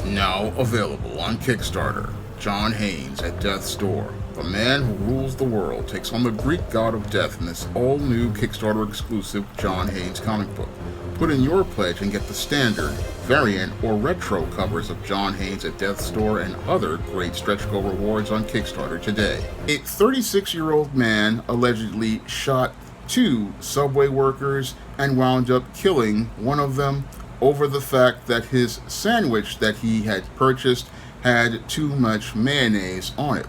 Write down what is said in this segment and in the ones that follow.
Now available on Kickstarter, John Haynes at Death's Door. The man who rules the world takes on the Greek god of death in this all-new Kickstarter exclusive John Haynes comic book. Put in your pledge and get the standard, variant, or retro covers of John Haynes at Death's Door and other great stretch goal rewards on Kickstarter today. A 36-year-old man allegedly shot two subway workers and wound up killing one of them over the fact that his sandwich that he had purchased had too much mayonnaise on it.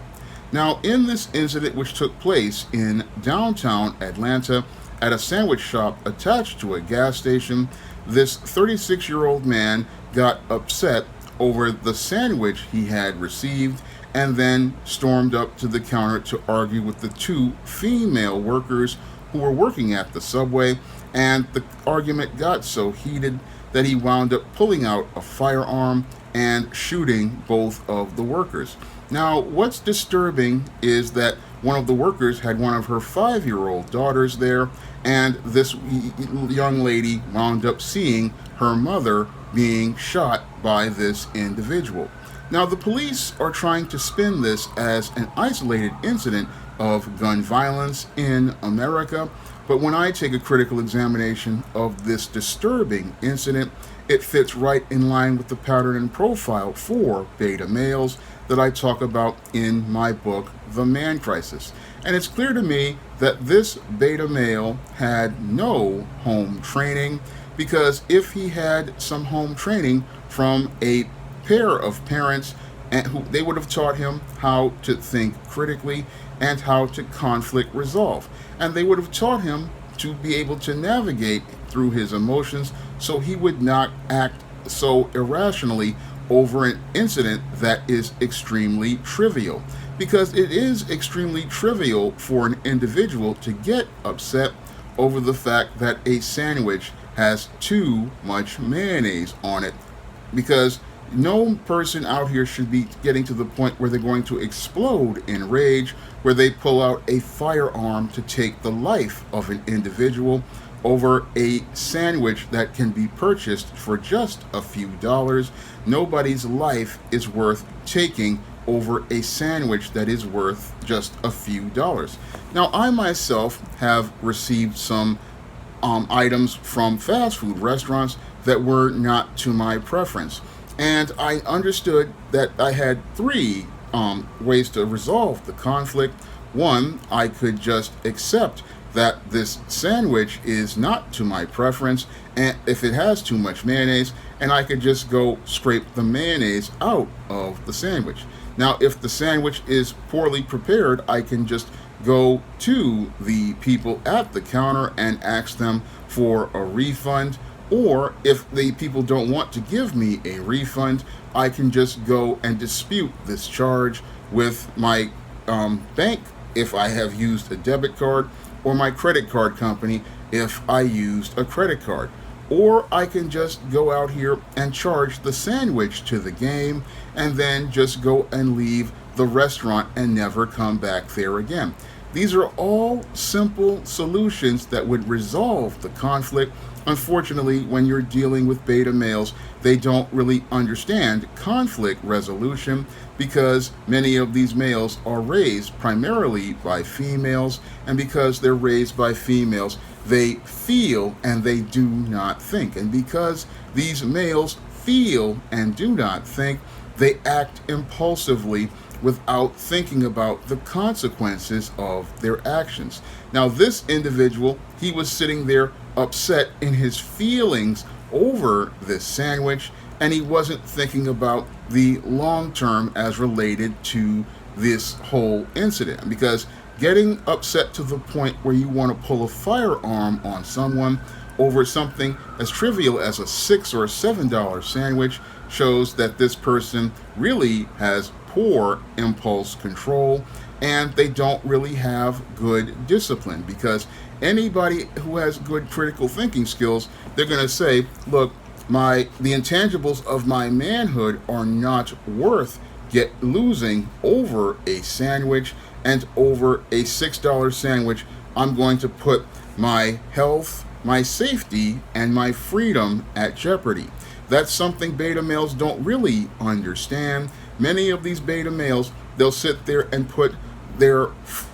Now, in this incident, which took place in downtown Atlanta at a sandwich shop attached to a gas station, this 36-year-old man got upset over the sandwich he had received and then stormed up to the counter to argue with the two female workers who were working at the subway, and the argument got so heated that he wound up pulling out a firearm and shooting both of the workers. Now, what's disturbing is that one of the workers had one of her 5-year-old daughters there, and this young lady wound up seeing her mother being shot by this individual. Now, the police are trying to spin this as an isolated incident of gun violence in America, but when I take a critical examination of this disturbing incident, it fits right in line with the pattern and profile for beta males that I talk about in my book, The Man Crisis. And it's clear to me that this beta male had no home training, because if he had some home training from a pair of parents and who they would have taught him how to think critically and how to conflict resolve, and they would have taught him to be able to navigate through his emotions so he would not act so irrationally over an incident that is extremely trivial. Because it is extremely trivial for an individual to get upset over the fact that a sandwich has too much mayonnaise on it, because no person out here should be getting to the point where they're going to explode in rage, where they pull out a firearm to take the life of an individual over a sandwich that can be purchased for just a few dollars. Nobody's life is worth taking over a sandwich that is worth just a few dollars. Now, I myself have received some items from fast food restaurants that were not to my preference. And I understood that I had three ways to resolve the conflict. One, I could just accept that this sandwich is not to my preference, and if it has too much mayonnaise, and I could just go scrape the mayonnaise out of the sandwich. Now, if the sandwich is poorly prepared, I can just go to the people at the counter and ask them for a refund. Or if the people don't want to give me a refund, I can just go and dispute this charge with my bank if I have used a debit card, or my credit card company if I used a credit card. Or I can just go out here and charge the sandwich to the game and then just go and leave the restaurant and never come back there again. These are all simple solutions that would resolve the conflict. Unfortunately, when you're dealing with beta males, they don't really understand conflict resolution, because many of these males are raised primarily by females, and because they're raised by females, they feel and they do not think. And because these males feel and do not think, they act impulsively without thinking about the consequences of their actions. Now, this individual, he was sitting there upset in his feelings over this sandwich, and he wasn't thinking about the long term as related to this whole incident. Because getting upset to the point where you want to pull a firearm on someone over something as trivial as a $6 or $7 sandwich shows that this person really has poor impulse control, and they don't really have good discipline. Because anybody who has good critical thinking skills, they're going to say, look, the intangibles of my manhood are not worth losing over a sandwich, and over a $6 sandwich, I'm going to put my health, my safety, and my freedom at jeopardy. that's something beta males don't really understand. Many of these beta males, they'll sit there and put their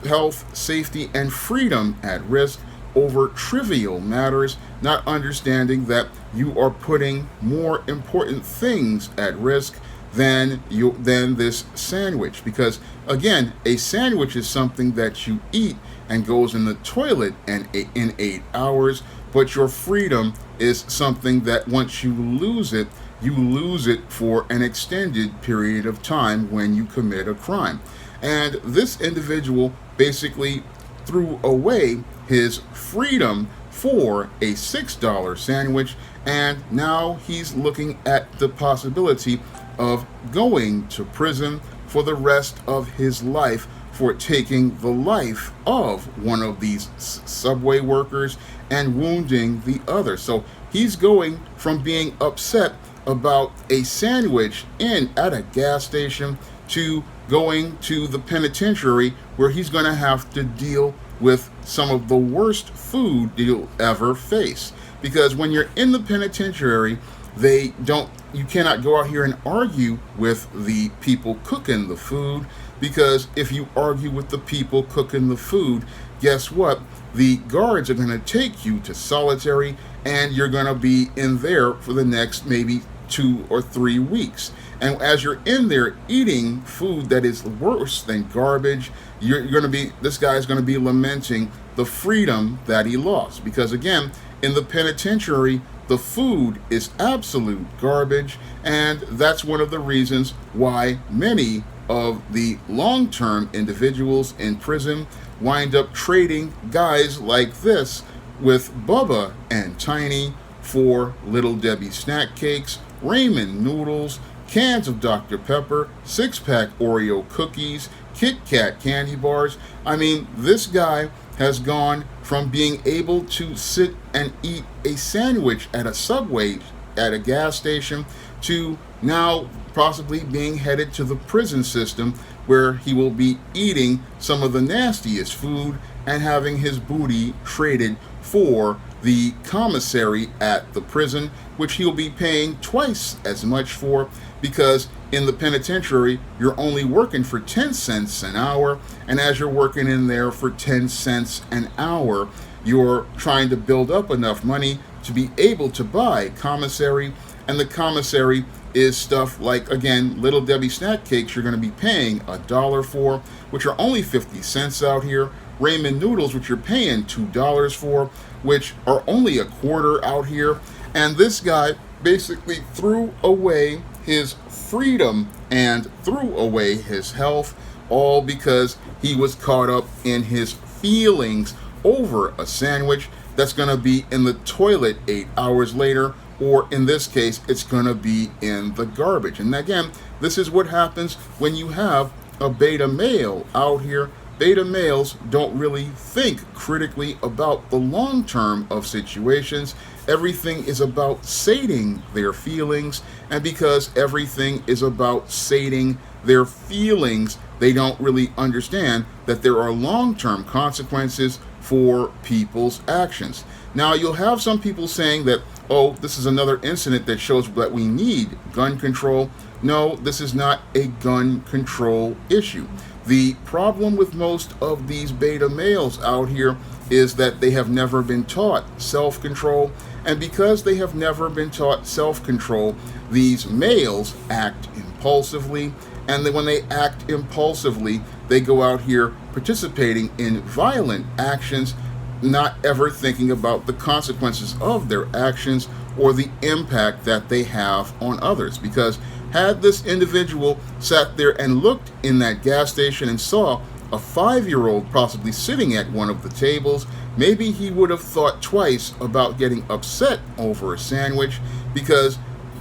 health, safety, and freedom at risk over trivial matters, not understanding that you are putting more important things at risk than this sandwich. Because again, a sandwich is something that you eat and goes in the toilet in 8 hours, but your freedom is something that once you lose it, you lose it for an extended period of time when you commit a crime. And this individual basically threw away his freedom for a $6 sandwich, and now he's looking at the possibility of going to prison for the rest of his life for taking the life of one of these subway workers and wounding the other. So he's going from being upset about a sandwich at a gas station to going to the penitentiary, where he's going to have to deal with some of the worst food you'll ever face. Because when you're in the penitentiary, you cannot go out here and argue with the people cooking the food, because if you argue with the people cooking the food, guess what? The guards are going to take you to solitary, and you're going to be in there for the next maybe 2 or 3 weeks. And as you're in there eating food that is worse than garbage, this guy's going to be lamenting the freedom that he lost. Because again, in the penitentiary, the food is absolute garbage, and that's one of the reasons why many of the long-term individuals in prison wind up trading guys like this with Bubba and Tiny for Little Debbie snack cakes, ramen noodles, cans of Dr. Pepper, 6-pack Oreo cookies, Kit Kat candy bars. I mean, this guy has gone from being able to sit and eat a sandwich at a Subway at a gas station to now possibly being headed to the prison system, where he will be eating some of the nastiest food and having his booty traded for the commissary at the prison, which he'll be paying twice as much for, because in the penitentiary, you're only working for 10 cents an hour, and as you're working in there for 10 cents an hour, you're trying to build up enough money to be able to buy commissary, and the commissary is stuff like, again, Little Debbie snack cakes you're going to be paying $1 for, which are only 50 cents out here, ramen noodles, which you're paying $2 for, which are only a quarter out here, and this guy basically threw away his freedom and threw away his health, all because he was caught up in his feelings over a sandwich that's going to be in the toilet 8 hours later, or in this case, it's going to be in the garbage. And again, this is what happens when you have a beta male out here. Beta males don't really think critically about the long term of situations. Everything is about sating their feelings, and because everything is about sating their feelings, they don't really understand that there are long-term consequences for people's actions. Now, you'll have some people saying that, oh, this is another incident that shows that we need gun control. No, this is not a gun control issue. The problem with most of these beta males out here is that they have never been taught self-control, and because they have never been taught self-control, these males act impulsively, and then when they act impulsively, they go out here participating in violent actions, not ever thinking about the consequences of their actions or the impact that they have on others. Because had this individual sat there and looked in that gas station and saw a 5-year-old possibly sitting at one of the tables, maybe he would have thought twice about getting upset over a sandwich. Because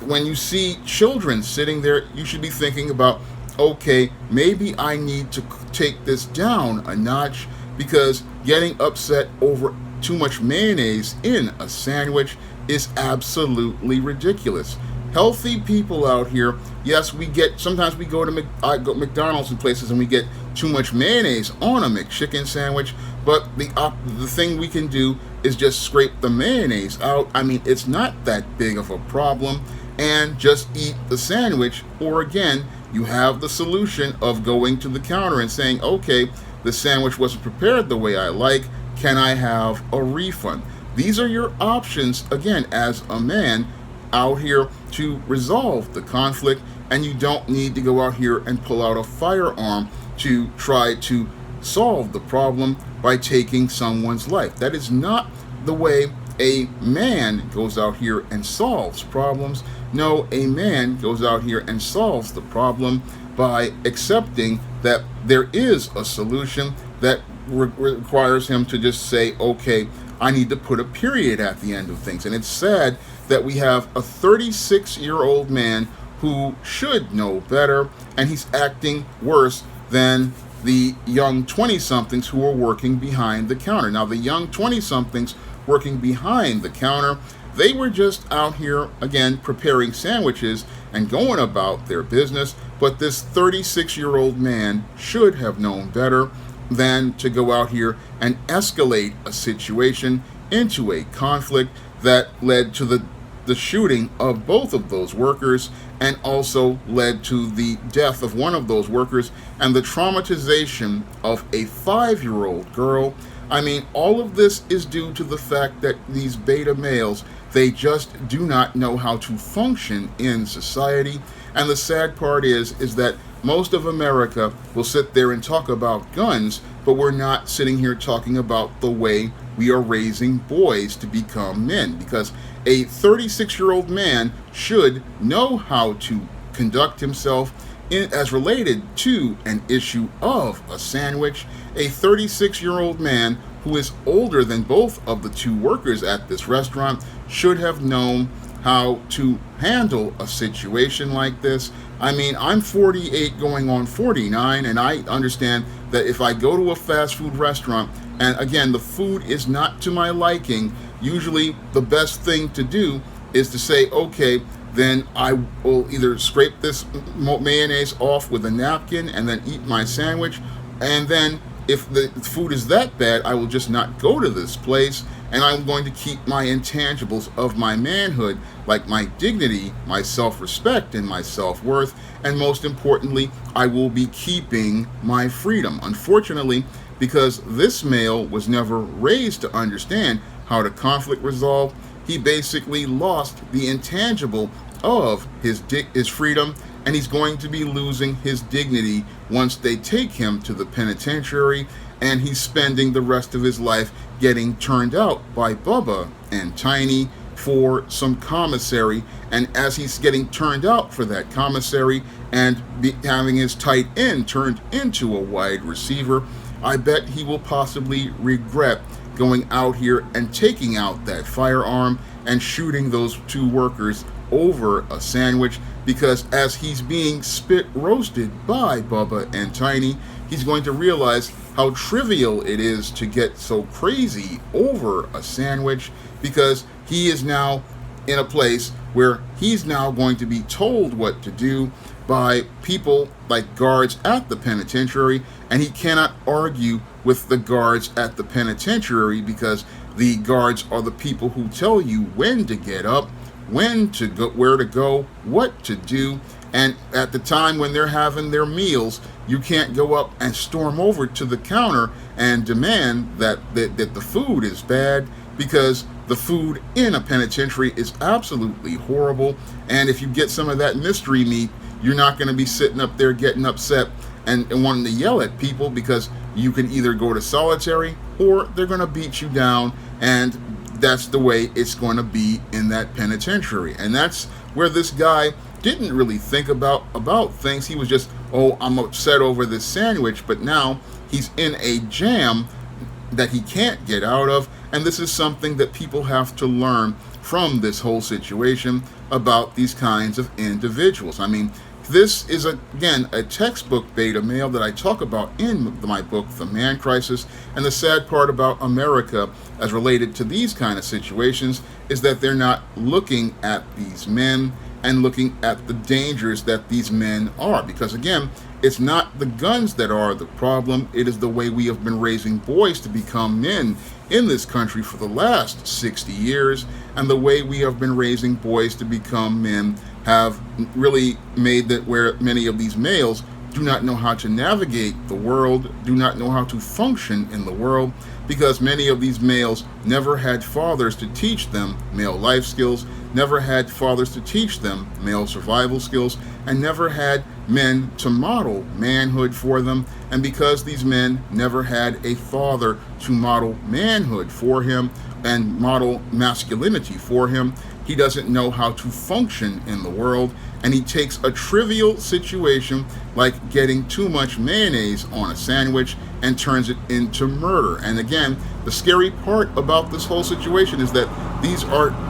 when you see children sitting there, you should be thinking about, okay, maybe I need to take this down a notch, because getting upset over too much mayonnaise in a sandwich is absolutely ridiculous. Healthy people out here, yes, sometimes we go to McDonald's and places and we get too much mayonnaise on a McChicken sandwich, but the thing we can do is just scrape the mayonnaise out. I mean, it's not that big of a problem. and just eat the sandwich, or again, you have the solution of going to the counter and saying, okay, the sandwich wasn't prepared the way I like, can I have a refund? These are your options, again, as a man out here to resolve the conflict, and you don't need to go out here and pull out a firearm to try to solve the problem by taking someone's life. That is not the way a man goes out here and solves problems. No, a man goes out here and solves the problem by accepting that there is a solution that requires him to just say, okay, I need to put a period at the end of things. And it's sad that we have a 36-year-old man who should know better, and he's acting worse than the young 20-somethings who are working behind the counter. Now, the young 20-somethings working behind the counter, they were just out here, again, preparing sandwiches and going about their business, but this 36-year-old man should have known better than to go out here and escalate a situation into a conflict that led to the shooting of both of those workers, and also led to the death of one of those workers and the traumatization of a 5-year-old girl. I mean, all of this is due to the fact that these beta males, they just do not know how to function in society. And the sad part is that most of America will sit there and talk about guns, but we're not sitting here talking about the way we are raising boys to become men, because a 36-year-old man should know how to conduct himself as related to an issue of a sandwich. A 36-year-old man who is older than both of the two workers at this restaurant should have known how to handle a situation like this. I mean, I'm 48 going on 49, and I understand that if I go to a fast food restaurant, and again, the food is not to my liking, usually the best thing to do is to say, okay, then I will either scrape this mayonnaise off with a napkin and then eat my sandwich, and then if the food is that bad, I will just not go to this place, and I'm going to keep my intangibles of my manhood, like my dignity, my self-respect, and my self-worth, and most importantly, I will be keeping my freedom. Unfortunately, because this male was never raised to understand how to conflict resolve, he basically lost the intangible of his freedom, and he's going to be losing his dignity once they take him to the penitentiary, and he's spending the rest of his life getting turned out by Bubba and Tiny for some commissary. And as he's getting turned out for that commissary and having his tight end turned into a wide receiver, I bet he will possibly regret going out here and taking out that firearm and shooting those two workers over a sandwich, because as he's being spit roasted by Bubba and Tiny, he's going to realize how trivial it is to get so crazy over a sandwich, because he is now in a place where he's now going to be told what to do by people like guards at the penitentiary, and he cannot argue with the guards at the penitentiary, because the guards are the people who tell you when to get up, when to go, where to go, what to do. And at the time when they're having their meals, you can't go up and storm over to the counter and demand that the food is bad, because the food in a penitentiary is absolutely horrible. And if you get some of that mystery meat, you're not going to be sitting up there getting upset and wanting to yell at people, because you can either go to solitary or they're going to beat you down, and that's the way it's going to be in that penitentiary. And that's where this guy didn't really think about things. He was just, oh, I'm upset over this sandwich, but now he's in a jam that he can't get out of. And this is something that people have to learn from this whole situation about these kinds of individuals. I mean, this is, again, a textbook beta male that I talk about in my book, The Man Crisis. And the sad part about America as related to these kind of situations is that they're not looking at these men and looking at the dangers that these men are. Because again, it's not the guns that are the problem, it is the way we have been raising boys to become men in this country for the last 60 years, and the way we have been raising boys to become men have really made that where many of these males do not know how to navigate the world, do not know how to function in the world, because many of these males never had fathers to teach them male life skills, never had fathers to teach them male survival skills, and never had men to model manhood for them. And because these men never had a father to model manhood for him and model masculinity for him, he doesn't know how to function in the world, and he takes a trivial situation like getting too much mayonnaise on a sandwich and turns it into murder. And again, the scary part about this whole situation is that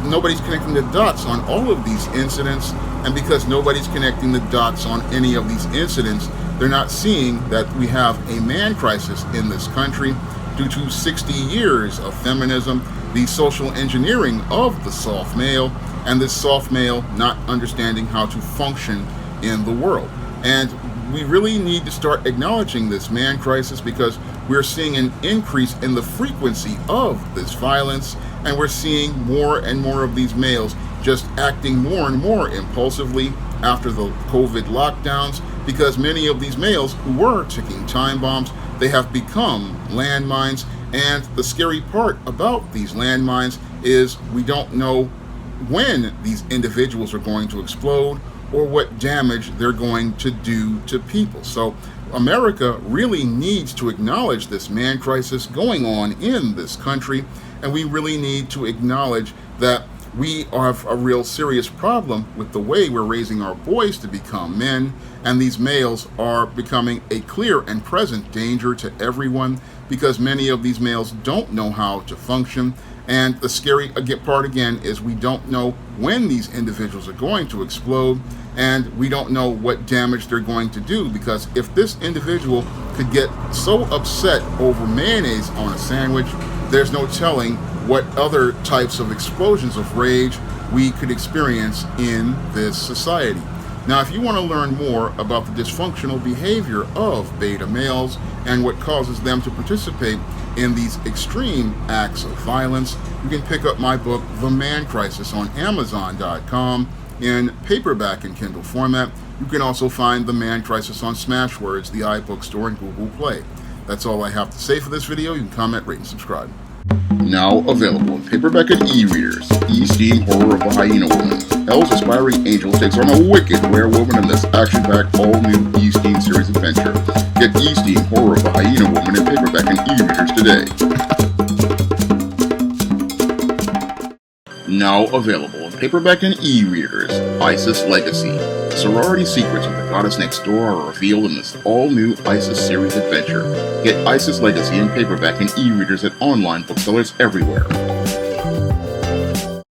nobody's connecting the dots on all of these incidents, and because nobody's connecting the dots on any of these incidents, they're not seeing that we have a man crisis in this country due to 60 years of feminism, the social engineering of the soft male, and this soft male not understanding how to function in the world. And we really need to start acknowledging this man crisis, because we're seeing an increase in the frequency of this violence, and we're seeing more and more of these males just acting more and more impulsively after the COVID lockdowns, because many of these males who were ticking time bombs, they have become landmines. And the scary part about these landmines is we don't know when these individuals are going to explode or what damage they're going to do to people. So America really needs to acknowledge this man crisis going on in this country, and we really need to acknowledge that we have a real serious problem with the way we're raising our boys to become men, and these males are becoming a clear and present danger to everyone, because many of these males don't know how to function. And the scary part again is we don't know when these individuals are going to explode, and we don't know what damage they're going to do, because if this individual could get so upset over mayonnaise on a sandwich, there's no telling what other types of explosions of rage we could experience in this society. Now, if you want to learn more about the dysfunctional behavior of beta males and what causes them to participate in these extreme acts of violence, you can pick up my book, The Man Crisis, on Amazon.com in paperback and Kindle format. You can also find The Man Crisis on Smashwords, the iBook Store, and Google Play. That's all I have to say for this video. You can comment, rate, and subscribe. Now available in paperback and e-readers, E-Steam Horror of the Hyena Woman. Hell's Aspiring Angel takes on a wicked werewolf in this action-packed all-new E-Steam series adventure. Get E-Steam Horror of the Hyena Woman in paperback and e-readers today. Now available in paperback and e-readers, ISIS Legacy. Sorority secrets of the goddess next door are revealed in this all-new ISIS series adventure. Get ISIS Legacy in paperback and e-readers at online booksellers everywhere.